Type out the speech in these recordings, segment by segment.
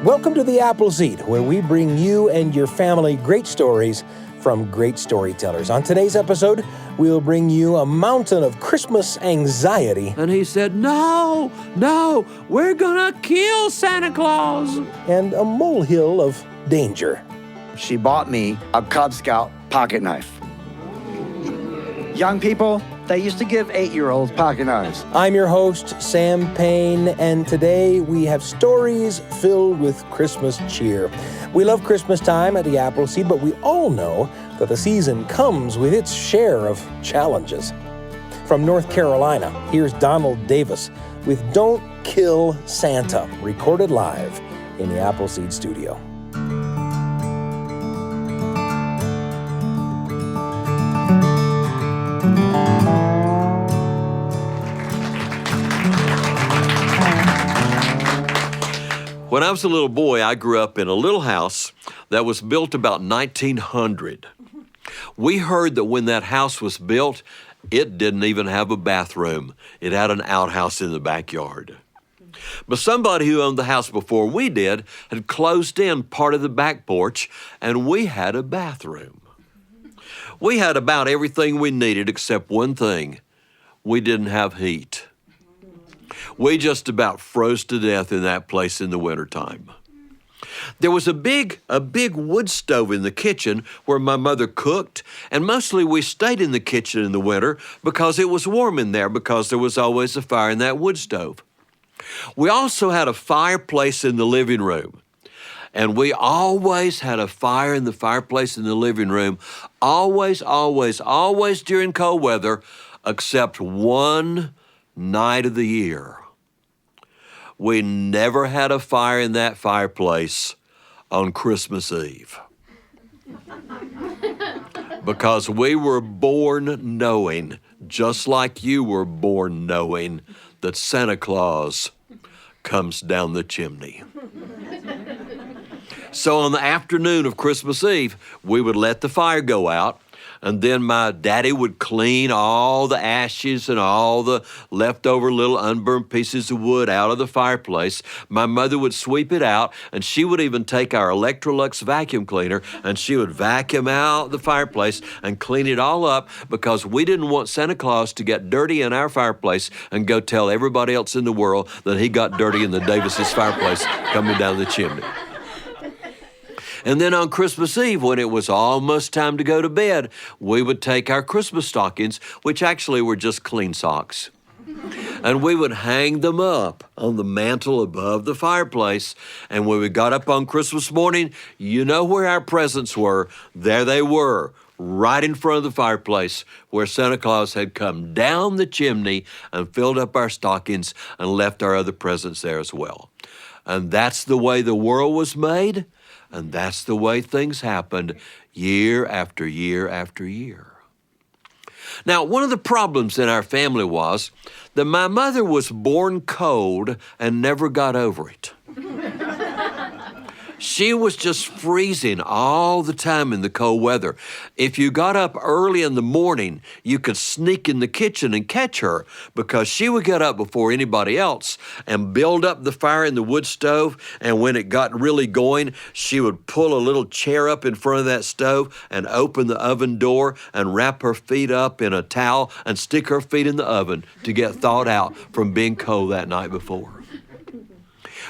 Welcome to the Appleseed, where we bring you and your family great stories from great storytellers. On today's episode, we'll bring you a mountain of Christmas anxiety. And he said, no, we're gonna kill Santa Claus. And a molehill of danger. She bought me a Cub Scout pocket knife. Young people, they used to give 8-year-olds pocket knives. I'm your host, Sam Payne, and today we have stories filled with Christmas cheer. We love Christmas time at the Appleseed, but we all know that the season comes with its share of challenges. From North Carolina, here's Donald Davis with Don't Kill Santa, recorded live in the Appleseed studio. When I was a little boy, I grew up in a little house that was built about 1900. We heard that when that house was built, it didn't even have a bathroom. It had an outhouse in the backyard. But somebody who owned the house before we did had closed in part of the back porch, and we had a bathroom. We had about everything we needed except one thing. We didn't have heat. We just about froze to death in that place in the wintertime. There was a big wood stove in the kitchen where my mother cooked, and mostly we stayed in the kitchen in the winter because it was warm in there because there was always a fire in that wood stove. We also had a fireplace in the living room, and we always had a fire in the fireplace in the living room, always during cold weather, except one night of the year. We never had a fire in that fireplace on Christmas Eve. Because we were born knowing, just like you were born knowing, that Santa Claus comes down the chimney. So on the afternoon of Christmas Eve, we would let the fire go out, and then my daddy would clean all the ashes and all the leftover little unburned pieces of wood out of the fireplace. My mother would sweep it out, and she would even take our Electrolux vacuum cleaner, and she would vacuum out the fireplace and clean it all up because we didn't want Santa Claus to get dirty in our fireplace and go tell everybody else in the world that he got dirty in the Davis's fireplace coming down the chimney. And then on Christmas Eve, when it was almost time to go to bed, we would take our Christmas stockings, which actually were just clean socks, and we would hang them up on the mantle above the fireplace. And when we got up on Christmas morning, you know where our presents were. There they were, right in front of the fireplace, where Santa Claus had come down the chimney and filled up our stockings and left our other presents there as well. And that's the way the world was made. And that's the way things happened year after year after year. Now, one of the problems in our family was that my mother was born cold and never got over it. She was just freezing all the time in the cold weather. If you got up early in the morning, you could sneak in the kitchen and catch her because she would get up before anybody else and build up the fire in the wood stove. And when it got really going, she would pull a little chair up in front of that stove and open the oven door and wrap her feet up in a towel and stick her feet in the oven to get thawed out from being cold that night before.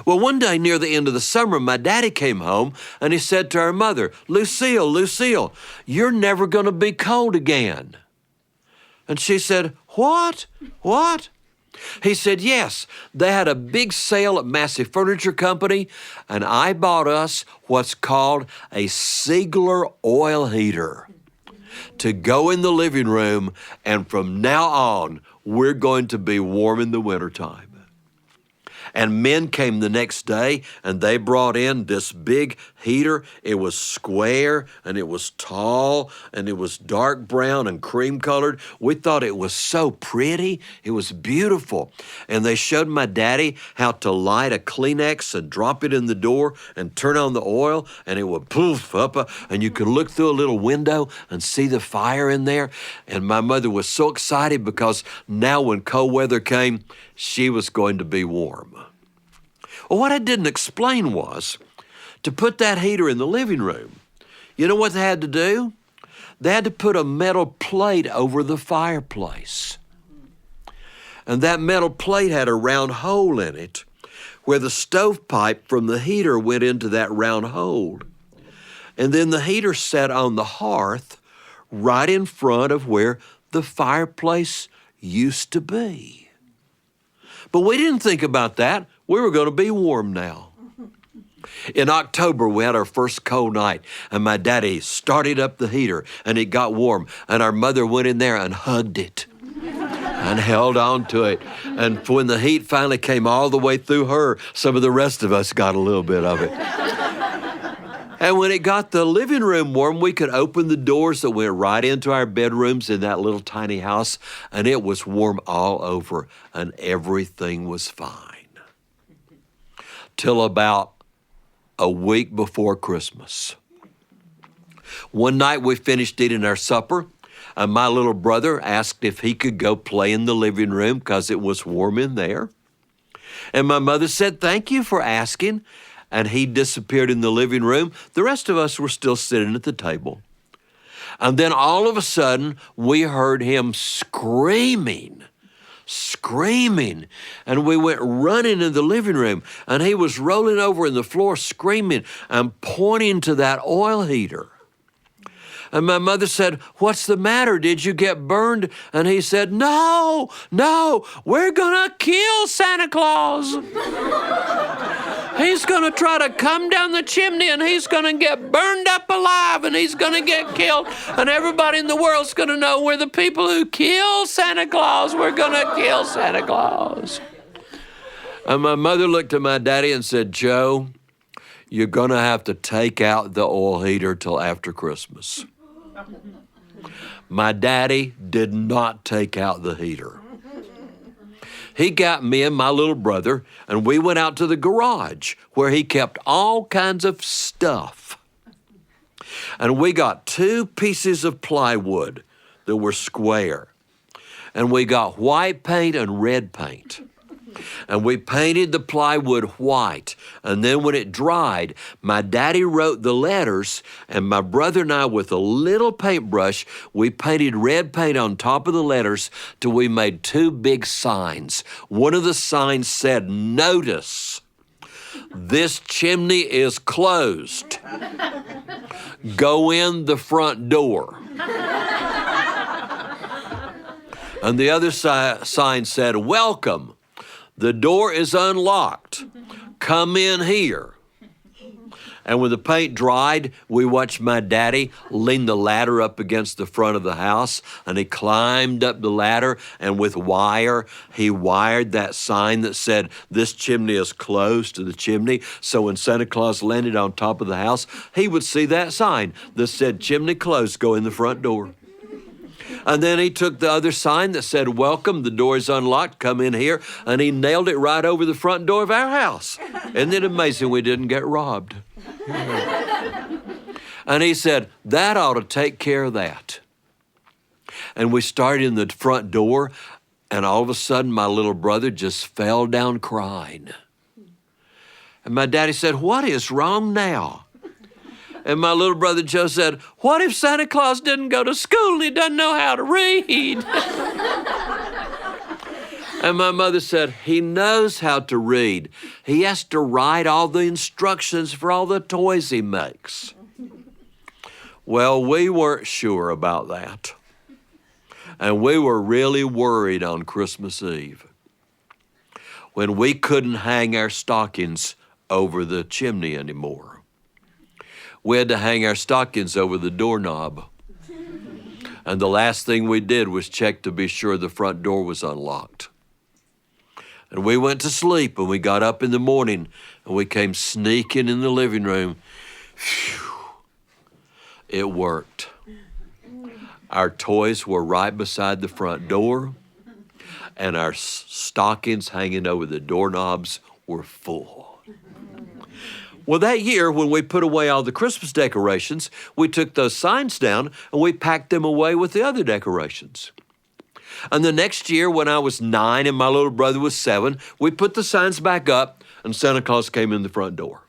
Well, one day near the end of the summer, my daddy came home and he said to our mother, Lucille, you're never going to be cold again. And she said, What? He said, yes, they had a big sale at Massey Furniture Company, and I bought us what's called a Siegler oil heater to go in the living room, and from now on, we're going to be warm in the wintertime. And men came the next day, and they brought in this big heater. It was square, and it was tall, and it was dark brown and cream colored. We thought it was so pretty. It was beautiful. And they showed my daddy how to light a Kleenex and drop it in the door and turn on the oil, and it would poof up, and you could look through a little window and see the fire in there. And my mother was so excited because now when cold weather came, she was going to be warm. Well, what I didn't explain was to put that heater in the living room, you know what they had to do? They had to put a metal plate over the fireplace. And that metal plate had a round hole in it where the stovepipe from the heater went into that round hole. And then the heater sat on the hearth right in front of where the fireplace used to be. But we didn't think about that. We were going to be warm now. In October, we had our first cold night, and my daddy started up the heater, and it got warm, and our mother went in there and hugged it and held on to it. And when the heat finally came all the way through her, some of the rest of us got a little bit of it. And when it got the living room warm, we could open the doors that went right into our bedrooms in that little tiny house, and it was warm all over, and everything was fine. Till about a week before Christmas. One night we finished eating our supper, and my little brother asked if he could go play in the living room because it was warm in there. And my mother said, "Thank you for asking." And he disappeared in the living room. The rest of us were still sitting at the table. And then all of a sudden, we heard him screaming. And we went running in the living room, and he was rolling over in the floor screaming and pointing to that oil heater. And my mother said, "What's the matter? Did you get burned?" And he said, No, we're gonna kill Santa Claus. He's gonna try to come down the chimney, and he's gonna get burned up alive, and he's gonna get killed, and everybody in the world's gonna know we're the people who kill Santa Claus. We're gonna kill Santa Claus. And my mother looked at my daddy and said, "Joe, you're gonna have to take out the oil heater till after Christmas." My daddy did not take out the heater. He got me and my little brother, and we went out to the garage where he kept all kinds of stuff. And we got 2 pieces of plywood that were square. And we got white paint and red paint. And we painted the plywood white. And then when it dried, my daddy wrote the letters, and my brother and I, with a little paintbrush, we painted red paint on top of the letters till we made 2 big signs. One of the signs said, "Notice, this chimney is closed. Go in the front door." And the other sign said, "Welcome. The door is unlocked. Come in here." And when the paint dried, we watched my daddy lean the ladder up against the front of the house, and he climbed up the ladder, and with wire, he wired that sign that said, "This chimney is closed," to the chimney. So when Santa Claus landed on top of the house, he would see that sign that said, "Chimney closed, go in the front door." And then he took the other sign that said, "Welcome, the door is unlocked, come in here," and he nailed it right over the front door of our house. Isn't it amazing we didn't get robbed? And he said, "That ought to take care of that." And we started in the front door, and all of a sudden my little brother just fell down crying. And my daddy said, "What is wrong now?" And my little brother Joe said, "What if Santa Claus didn't go to school and he doesn't know how to read?" And my mother said, "He knows how to read. He has to write all the instructions for all the toys he makes." Well, we weren't sure about that. And we were really worried on Christmas Eve when we couldn't hang our stockings over the chimney anymore. We had to hang our stockings over the doorknob. And the last thing we did was check to be sure the front door was unlocked. And we went to sleep, and we got up in the morning, and we came sneaking in the living room. Phew. It worked. Our toys were right beside the front door, and our stockings hanging over the doorknobs were full. Well, that year, when we put away all the Christmas decorations, we took those signs down and we packed them away with the other decorations. And the next year, when I was 9 and my little brother was 7, we put the signs back up, and Santa Claus came in the front door.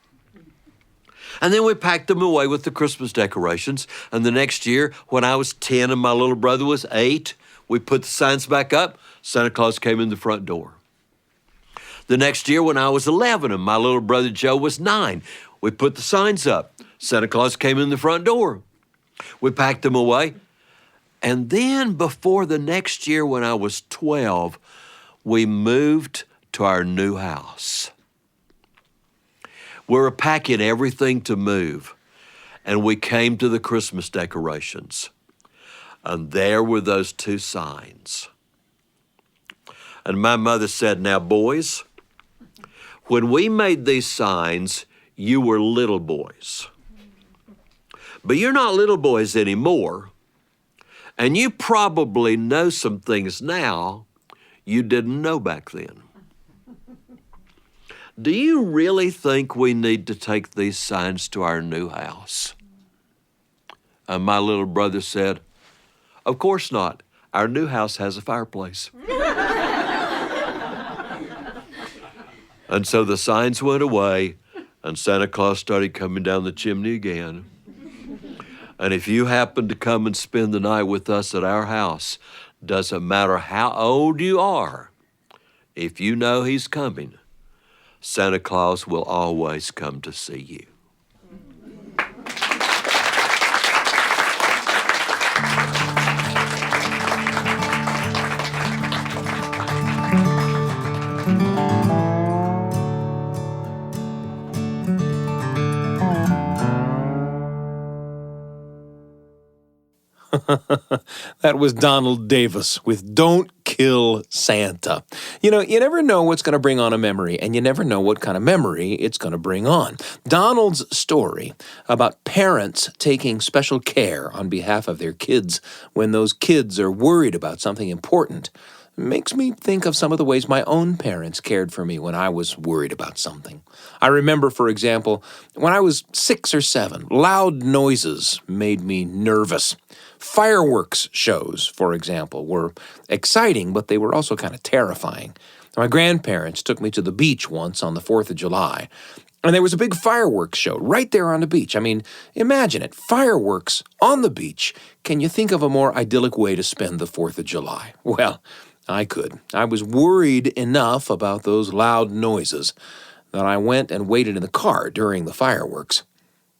And then we packed them away with the Christmas decorations. And the next year, when I was 10 and my little brother was 8, we put the signs back up. Santa Claus came in the front door. The next year, when I was 11 and my little brother Joe was 9, we put the signs up. Santa Claus came in the front door. We packed them away. And then before the next year, when I was 12, we moved to our new house. We were packing everything to move, and we came to the Christmas decorations, and there were those 2 signs. And my mother said, "Now, boys, when we made these signs, you were little boys. But you're not little boys anymore, and you probably know some things now you didn't know back then. Do you really think we need to take these signs to our new house?" And my little brother said, "Of course not. Our new house has a fireplace." And so the signs went away, and Santa Claus started coming down the chimney again. And if you happen to come and spend the night with us at our house, doesn't matter how old you are, if you know he's coming, Santa Claus will always come to see you. That was Donald Davis with "Don't Kill Santa." You know, you never know what's going to bring on a memory, and you never know what kind of memory it's going to bring on. Donald's story about parents taking special care on behalf of their kids when those kids are worried about something important makes me think of some of the ways my own parents cared for me when I was worried about something. I remember, for example, when I was 6 or 7, loud noises made me nervous. Fireworks shows, for example, were exciting, but they were also kind of terrifying. My grandparents took me to the beach once on the 4th of July, and there was a big fireworks show right there on the beach. I mean, imagine it, fireworks on the beach. Can you think of a more idyllic way to spend the 4th of July? Well, I could. I was worried enough about those loud noises that I went and waited in the car during the fireworks.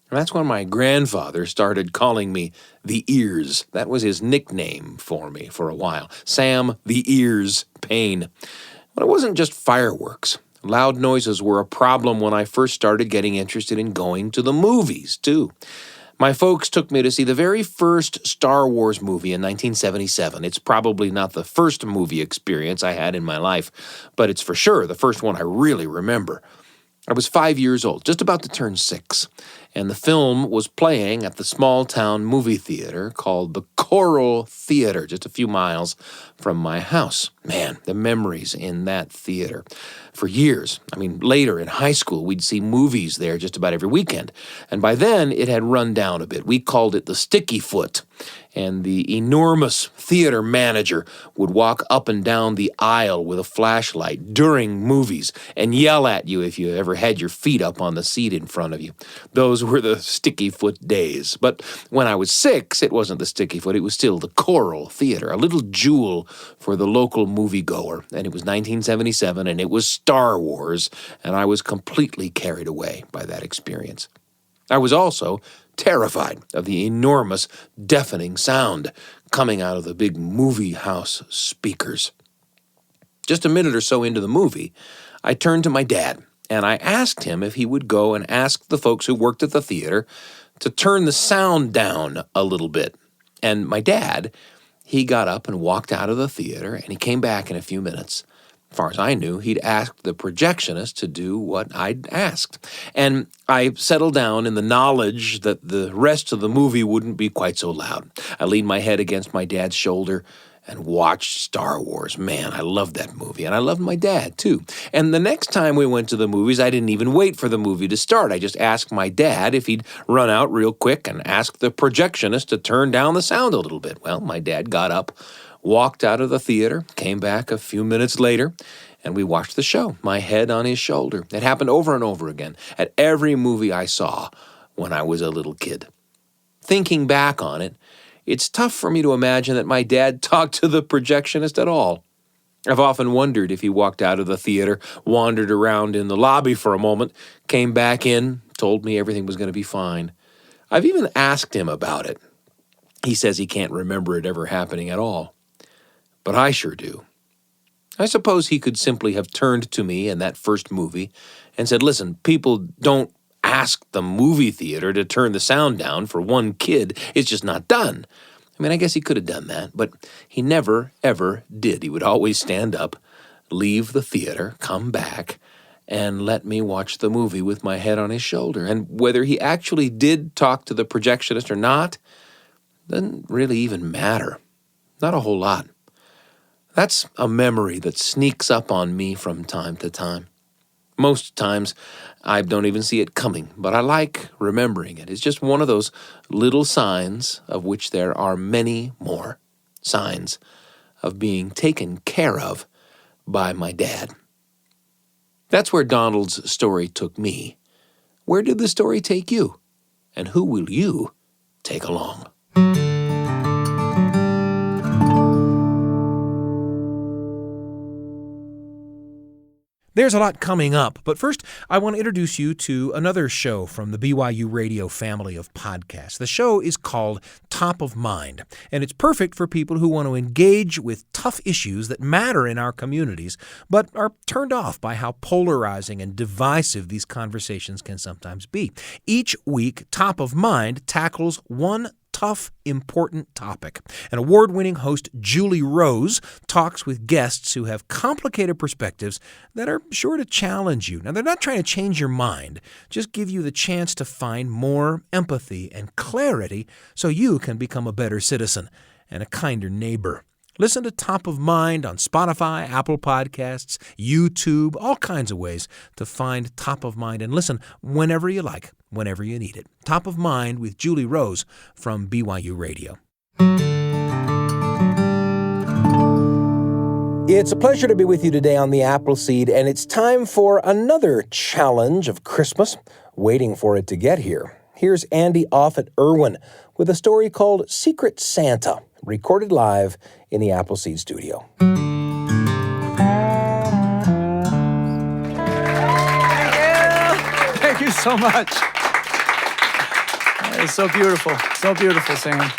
And that's when my grandfather started calling me the Ears. That was his nickname for me for a while. Sam the Ears Payne. But it wasn't just fireworks. Loud noises were a problem when I first started getting interested in going to the movies, too. My folks took me to see the very first Star Wars movie in 1977. It's probably not the first movie experience I had in my life, but it's for sure the first one I really remember. I was 5 years old, just about to turn 6, and the film was playing at the small-town movie theater called the Coral Theater, just a few miles from my house. Man, the memories in that theater. For years, later in high school, we'd see movies there just about every weekend, and by then it had run down a bit. We called it the Sticky Foot, and the enormous theater manager would walk up and down the aisle with a flashlight during movies and yell at you if you ever had your feet up on the seat in front of you. Those were the Sticky Foot days. But when I was 6, it wasn't the Sticky Foot, it was still the Coral Theater, a little jewel for the local moviegoer. And it was 1977, and it was Star Wars, and I was completely carried away by that experience. I was also terrified of the enormous, deafening sound coming out of the big movie house speakers. Just a minute or so into the movie, I turned to my dad, and I asked him if he would go and ask the folks who worked at the theater to turn the sound down a little bit. And my dad, he got up and walked out of the theater, and he came back in a few minutes. As far as I knew, he'd asked the projectionist to do what I'd asked. And I settled down in the knowledge that the rest of the movie wouldn't be quite so loud. I leaned my head against my dad's shoulder and watched Star Wars. Man, I loved that movie, and I loved my dad, too. And the next time we went to the movies, I didn't even wait for the movie to start. I just asked my dad if he'd run out real quick and ask the projectionist to turn down the sound a little bit. Well, my dad got up, walked out of the theater, came back a few minutes later, and we watched the show, my head on his shoulder. It happened over and over again at every movie I saw when I was a little kid. Thinking back on it, it's tough for me to imagine that my dad talked to the projectionist at all. I've often wondered if he walked out of the theater, wandered around in the lobby for a moment, came back in, told me everything was going to be fine. I've even asked him about it. He says he can't remember it ever happening at all. But I sure do. I suppose he could simply have turned to me in that first movie and said, listen, people don't ask the movie theater to turn the sound down for one kid. It's just not done. I mean, I guess he could have done that, but he never, ever did. He would always stand up, leave the theater, come back, and let me watch the movie with my head on his shoulder. And whether he actually did talk to the projectionist or not doesn't really even matter. Not a whole lot. That's a memory that sneaks up on me from time to time. Most times, I don't even see it coming, but I like remembering it. It's just one of those little signs, of which there are many more, signs of being taken care of by my dad. That's where Donald's story took me. Where did the story take you? And who will you take along? There's a lot coming up, but first I want to introduce you to another show from the BYU Radio family of podcasts. The show is called Top of Mind, and it's perfect for people who want to engage with tough issues that matter in our communities, but are turned off by how polarizing and divisive these conversations can sometimes be. Each week, Top of Mind tackles one tough, important topic. An award-winning host, Julie Rose, talks with guests who have complicated perspectives that are sure to challenge you. Now, they're not trying to change your mind, just give you the chance to find more empathy and clarity so you can become a better citizen and a kinder neighbor. Listen to Top of Mind on Spotify, Apple Podcasts, YouTube, all kinds of ways to find Top of Mind and listen whenever you like, whenever you need it. Top of Mind with Julie Rose from BYU Radio. It's a pleasure to be with you today on the Appleseed, and it's time for another challenge of Christmas, waiting for it to get here. Here's Andy Offutt Irwin with a story called Secret Santa, recorded live in the Appleseed studio. Thank you so much. It's so beautiful. So beautiful, Sam.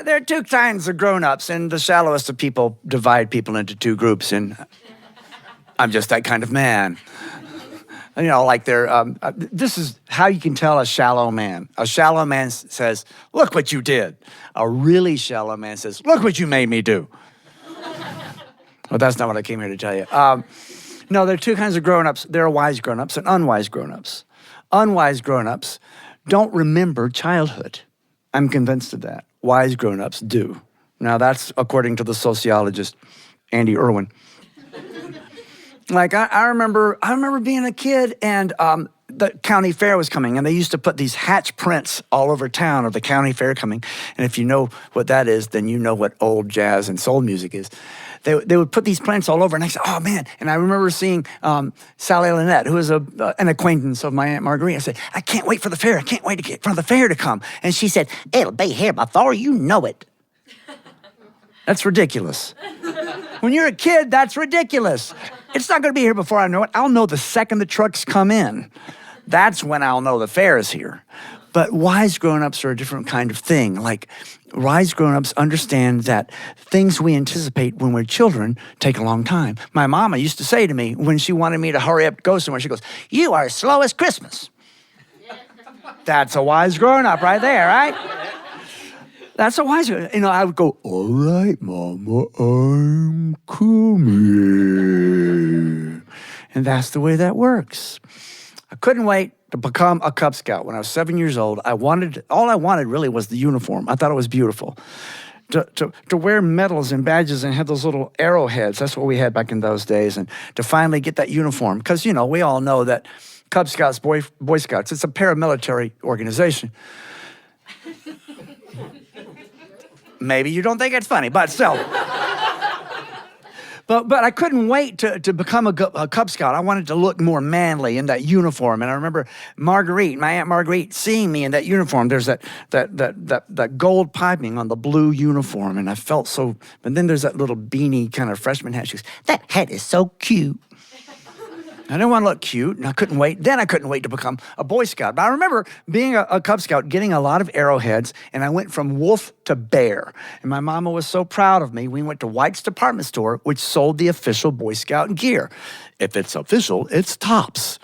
There are two kinds of grown-ups, and the shallowest of people divide people into two groups, and I'm just that kind of man. You know, like this is how you can tell a shallow man. A shallow man says, look what you did. A really shallow man says, look what you made me do. Well, that's not what I came here to tell you. No, there are two kinds of grown-ups. There are wise grown-ups and unwise grown-ups. Unwise grown-ups don't remember childhood. I'm convinced of that. Wise grown-ups do. Now, that's according to the sociologist Andy Irwin. Like, I remember being a kid, and the county fair was coming, and they used to put these hatch prints all over town of the county fair coming. And if you know what that is, then you know what old jazz and soul music is. They would put these prints all over, and I said, oh, man. And I remember seeing Sally Lynette, who was an acquaintance of my Aunt Marguerite. I said, I can't wait for the fair. I can't wait for the fair to come. And she said, it'll be here before you know it. That's ridiculous. When you're a kid, that's ridiculous. It's not going to be here before I know it. I'll know the second the trucks come in. That's when I'll know the fair is here. But wise grown-ups are a different kind of thing. Like, wise grown-ups understand that things we anticipate when we're children take a long time. My mama used to say to me when she wanted me to hurry up to go somewhere, she goes, you are slow as Christmas. That's a wise grown-up right there, right? That's a wise grown-up. You know, I would go, all right, Mama, I'm coming. And that's the way that works. I couldn't wait to become a Cub Scout. When I was 7 years old, all I wanted really was the uniform. I thought it was beautiful. To wear medals and badges and have those little arrowheads, that's what we had back in those days, and to finally get that uniform. Because, you know, we all know that Cub Scouts, Boy Scouts, it's a paramilitary organization. Maybe you don't think it's funny, but still. But I couldn't wait to become a Cub Scout. I wanted to look more manly in that uniform. And I remember Marguerite, my Aunt Marguerite, seeing me in that uniform. There's that gold piping on the blue uniform. And I felt so, and then there's that little beanie kind of freshman hat. She goes, that hat is so cute. I didn't want to look cute, and I couldn't wait. Then I couldn't wait to become a Boy Scout. But I remember being a Cub Scout, getting a lot of arrowheads, and I went from wolf to bear. And my mama was so proud of me. We went to White's department store, which sold the official Boy Scout gear. If it's official, it's tops.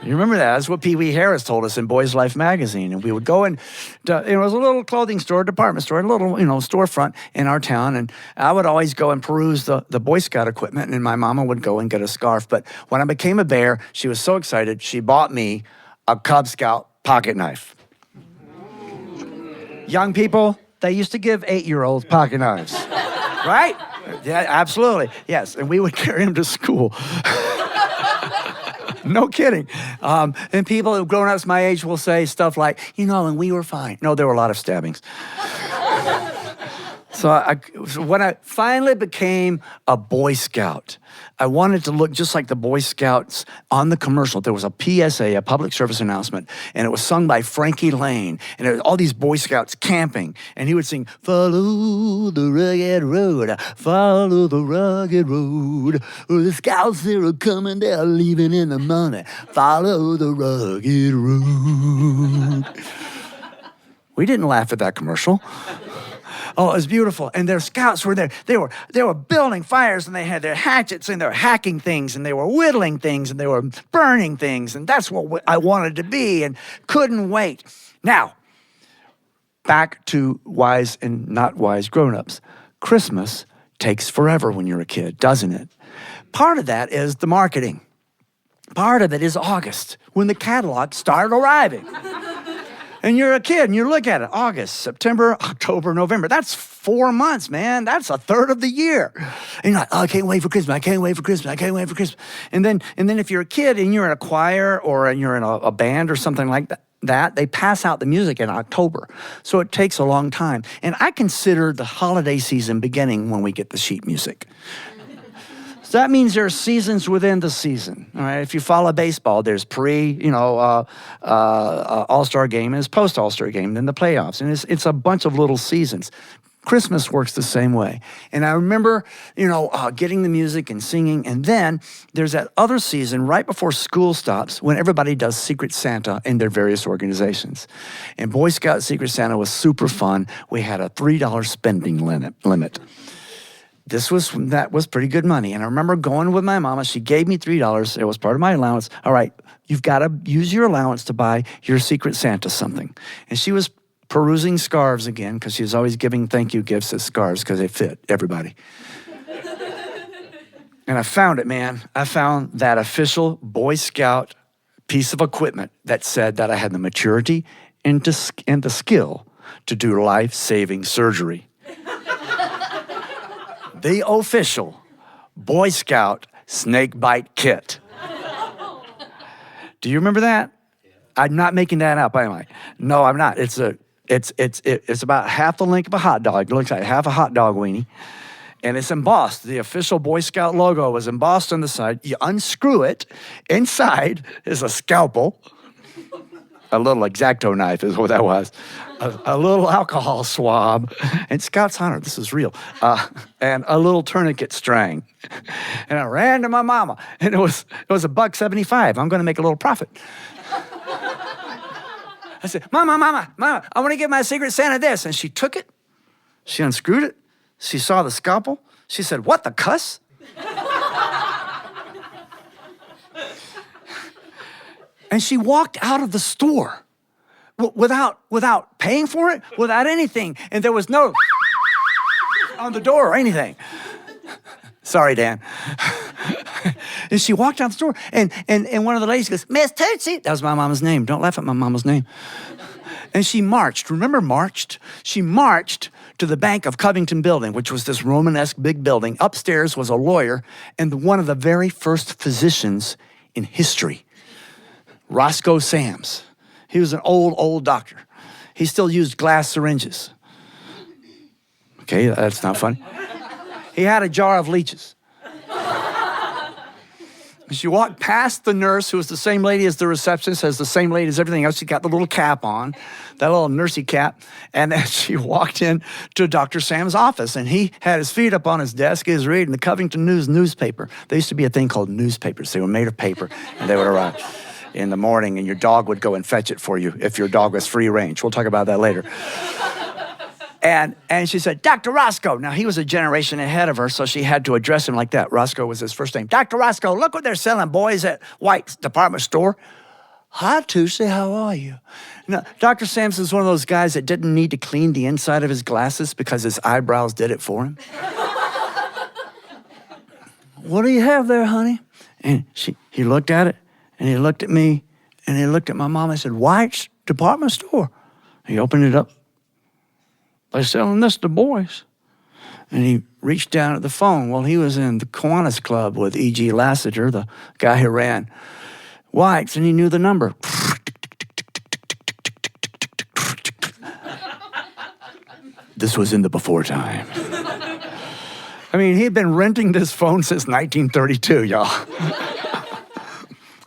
You remember that? That's what Pee Wee Harris told us in Boys Life magazine. And we would go and it was a little clothing store, department store, a little, storefront in our town. And I would always go and peruse the Boy Scout equipment, and my mama would go and get a scarf. But when I became a bear, she was so excited, she bought me a Cub Scout pocket knife. Young people, they used to give 8-year-olds pocket knives, right? Yeah, absolutely. Yes, and we would carry them to school. No kidding. And people who've grown up my age will say stuff like, and we were fine. No, there were a lot of stabbings. So when I finally became a Boy Scout, I wanted to look just like the Boy Scouts on the commercial. There was a PSA, a public service announcement, and it was sung by Frankie Lane. And it was all these Boy Scouts camping. And he would sing, follow the rugged road, follow the rugged road. The Scouts, they're coming, they're leaving in the morning. Follow the rugged road. We didn't laugh at that commercial. Oh, it was beautiful. And their scouts were there. They were building fires, and they had their hatchets, and they were hacking things, and they were whittling things, and they were burning things. And that's what I wanted to be and couldn't wait. Now, back to wise and not wise grown-ups. Christmas takes forever when you're a kid, doesn't it? Part of that is the marketing. Part of it is August, when the catalogs start arriving. And you're a kid, and you look at it, August, September, October, November. That's 4 months, man. That's a third of the year. And you're like, oh, I can't wait for Christmas. I can't wait for Christmas. I can't wait for Christmas. And then if you're a kid and you're in a choir or you're in a band or something like that, they pass out the music in October. So it takes a long time. And I consider the holiday season beginning when we get the sheet music. So that means there are seasons within the season. All right. If you follow baseball, there's All-Star game, and there's post-All-Star game, then the playoffs. And it's a bunch of little seasons. Christmas works the same way. And I remember, getting the music and singing. And then there's that other season right before school stops when everybody does Secret Santa in their various organizations. And Boy Scout Secret Santa was super fun. We had a $3 spending limit. That was pretty good money. And I remember going with my mama. She gave me $3. It was part of my allowance. All right, you've got to use your allowance to buy your Secret Santa something. And she was perusing scarves again, because she was always giving thank you gifts as scarves because they fit everybody. And I found it, man. I found that official Boy Scout piece of equipment that said that I had the maturity and the skill to do life-saving surgery. The official Boy Scout snake bite kit. Do you remember that? I'm not making that up, am I? No, I'm not. It's about half the length of a hot dog. It looks like half a hot dog weenie. And it's embossed. The official Boy Scout logo was embossed on the side. You unscrew it. Inside is a scalpel. A little X-Acto knife is what that was. A little alcohol swab. And Scout's Honor, this is real. And a little tourniquet string. And I ran to my mama. And it was $1.75. I'm going to make a little profit. I said, Mama, I want to give my Secret Santa this. And she took it. She unscrewed it. She saw the scalpel. She said, what the cuss? And she walked out of the store without paying for it, without anything. And there was no on the door or anything. Sorry, Dan. And she walked out the store, and one of the ladies goes, Miss Tootsie. That was my mama's name. Don't laugh at my mama's name. And she marched. Remember marched? She marched to the Bank of Covington building, which was this Romanesque big building. Upstairs was a lawyer and one of the very first physicians in history, Roscoe Sams. He was an old doctor. He still used glass syringes. Okay, that's not funny. He had a jar of leeches. She walked past the nurse, who was the same lady as the receptionist, as the same lady as everything else. She got the little cap on, that little nursey cap. And then she walked in to Dr. Sam's office, and he had his feet up on his desk. He was reading the Covington News newspaper. There used to be a thing called newspapers. They were made of paper, and they would arrive in the morning, and your dog would go and fetch it for you if your dog was free range. We'll talk about that later. And she said, Dr. Roscoe. Now, he was a generation ahead of her, so she had to address him like that. Roscoe was his first name. Dr. Roscoe, look what they're selling, boys, at White's department store. Hi, Tussie, how are you? Now, Dr. Sam's is one of those guys that didn't need to clean the inside of his glasses because his eyebrows did it for him. What do you have there, honey? And he looked at it, and he looked at me, and he looked at my mom and said, White's department store. He opened it up. They're selling this to boys. And he reached down at the phone. Well, he was in the Kiwanis Club with E.G. Lassiter, the guy who ran White's, and he knew the number. This was in the before time. I mean, he'd been renting this phone since 1932, y'all.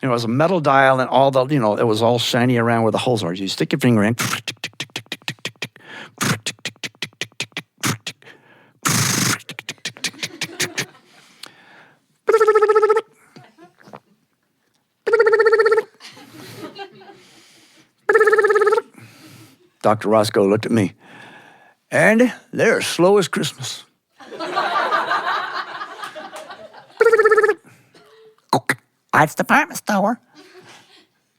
It was a metal dial, and all the, it was all shiny around where the holes are. You stick your finger in. Dr. Roscoe looked at me. Andy, they're as slow as Christmas. That's the department store.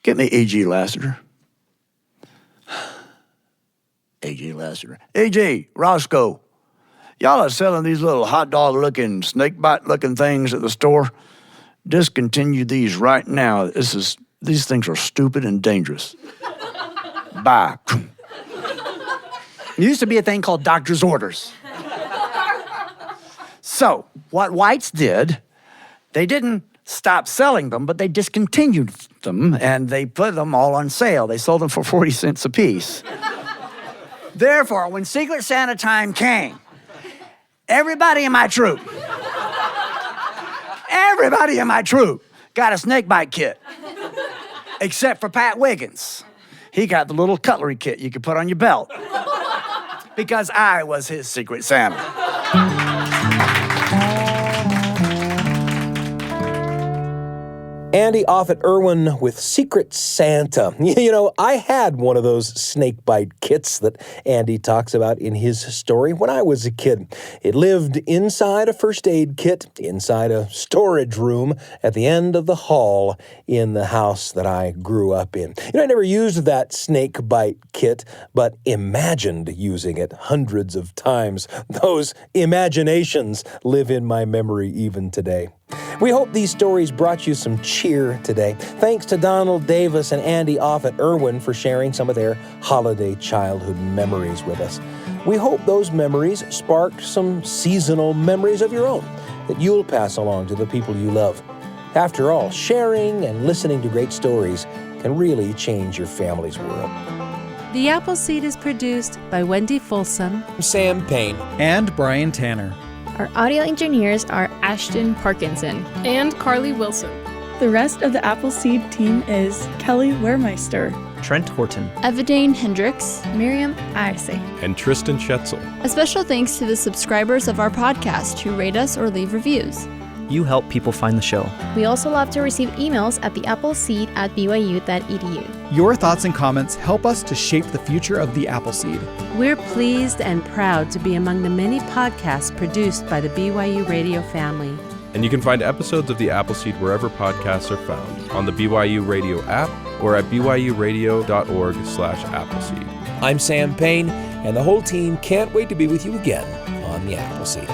Get me E.G. Lassiter. E.G. Lassiter. E.G. Roscoe. Y'all are selling these little hot dog-looking, snake-bite-looking things at the store. Discontinue these right now. These things are stupid and dangerous. Bye. There used to be a thing called doctor's orders. So, what White's did, they didn't stop selling them, but they discontinued them, and they put them all on sale. They sold them for 40 cents a piece. Therefore, when Secret Santa time came, everybody in my troop got a snakebite kit, except for Pat Wiggins. He got the little cutlery kit you could put on your belt, because I was his Secret Santa. Andy Offutt Irwin with Secret Santa. I had one of those snakebite kits that Andy talks about in his story when I was a kid. It lived inside a first aid kit, inside a storage room at the end of the hall in the house that I grew up in. I never used that snakebite kit, but imagined using it hundreds of times. Those imaginations live in my memory even today. We hope these stories brought you some cheer today. Thanks to Donald Davis and Andy Offutt Irwin for sharing some of their holiday childhood memories with us. We hope those memories sparked some seasonal memories of your own that you'll pass along to the people you love. After all, sharing and listening to great stories can really change your family's world. The Appleseed is produced by Wendy Folsom, Sam Payne, and Brian Tanner. Our audio engineers are Ashton Parkinson and Carly Wilson. The rest of the Appleseed team is Kelly Wehrmeister, Trent Horton, Evadane Hendricks, Miriam Isay, and Tristan Schetzel. A special thanks to the subscribers of our podcast who rate us or leave reviews. You help people find the show. We also love to receive emails at theappleseed@byu.edu. Your thoughts and comments help us to shape the future of the Appleseed. We're pleased and proud to be among the many podcasts produced by the BYU Radio family. And you can find episodes of The Appleseed wherever podcasts are found, on the BYU Radio app or at byuradio.org/Appleseed. I'm Sam Payne, and the whole team can't wait to be with you again on The Appleseed.